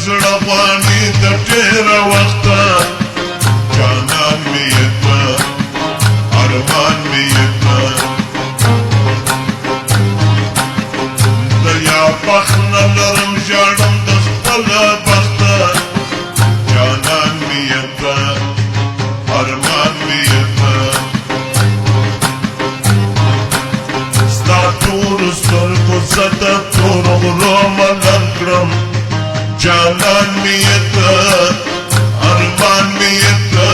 زړه غواني د ډېره وخته جانان مې یې کړه ارمان مې یې کړه د یا بخت نه لرم ژاړم د خپله بخته جانان مې یې کړه ارمان مې یې کړه ستا تورو سترګو زه د تورو غرو ملنګ کړم جانان مې یې کړه ارمان مې یې کړه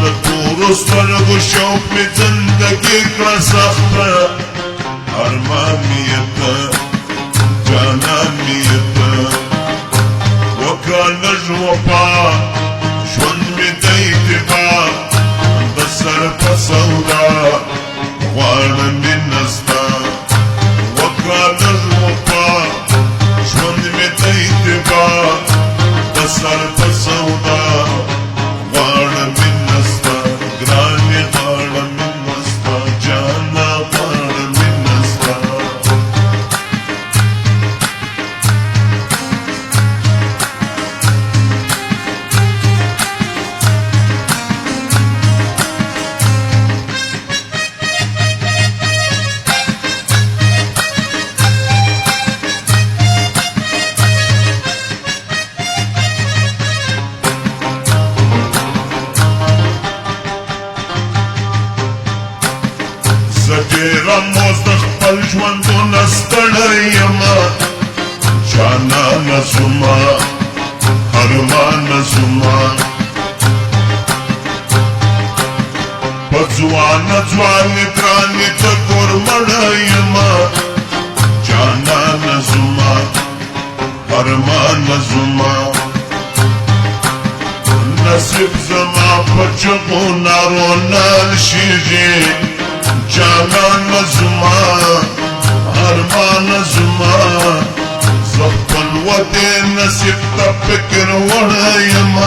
د تورو سترګو شوق مې زندګي کړه سخته ارمان مې یې کړه جانان مې یې کړه وکړه لږ وفا ژوند مې دی اتباع د سر په سودا غواړم مینه ستا وکړه لږ وفا ژوند مې دی اتباع د سر په سودا غواړم مینه ستا ګرانې غواړم مینه ستا جانه غواړم مینه ستا زه ډېره موز د خپل ژوندونه ستړی یمه جانانه زما ارمانه زما په ځوانه ځوانې ګرانې د کور مړه یمه جانانه زما ارمانه زما نصیب زما په چغو نارو نه شیږي جانان زما ارمان زما زه خپل ودې نصیب ته فکر وړی یم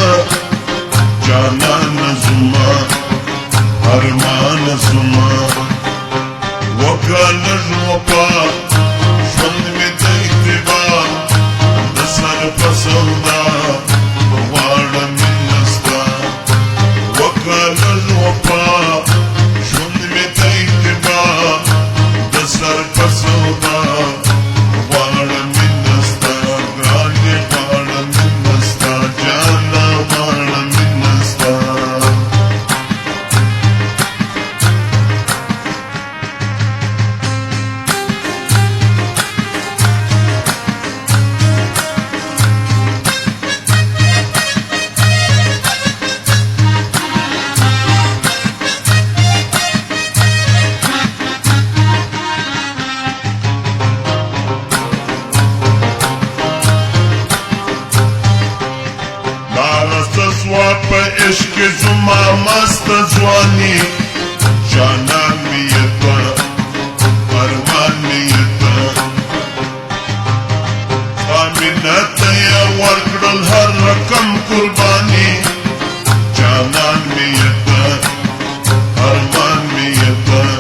جانان زما ارمان زما وکړه لږ وفا ژوند مې دی اتباع د سر په سودا غواړم مینه ستا وکړه لږ وفا سر په سودا غواړم مینه ستا ګرانې غواړم مینه ستا جانه غواړم مینه ستا سوا په عشق زما مست ځواني جانان مې یې کړه ارمان مې یې کړه ستا مینه ته یې ورکړل هر رقم قرباني جانان مې یې کړه ارمان مې یې کړه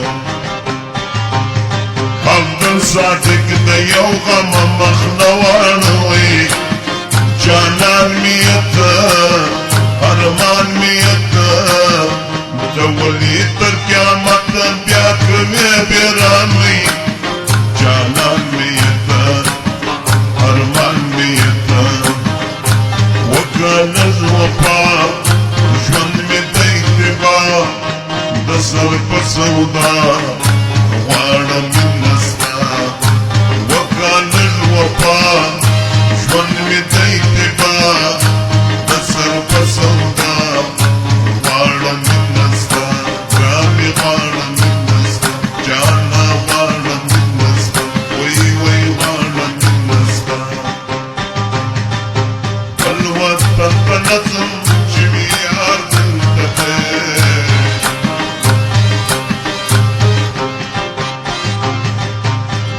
عبدل صادق د یو غم مخ نه واړوي جانان مې یې کړه ارمان مې یې کړه د ولي تر قیامت بیا کړمې بیرانوي جانان مې یې کړه ارمان مې یې کړه وکړه لږ وفا ژوند مې دی اتباع د سر په سودا غواړم مینه ستا وکړه لږ وفا ژوند مې دی اتباع د سر په سودا غواړم مینه ستا ګرانې غواړم مینه ستا جانه غواړم مینه ستا وی وی غواړم مینه ستا خپل وطن په نظم چې مې یار دلته دی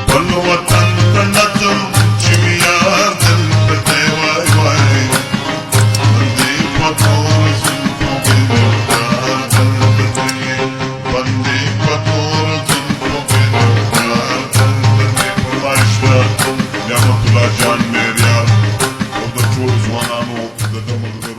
خپل وطن په نظم چې مې یار دلته دی وای وای بندې په تور زلفو کې د پلار دلته دی بندې په تور زلفو کې د پلار دلته دی فرمایش ده نعمت الله جان میریار ما نحن لدى مقدرة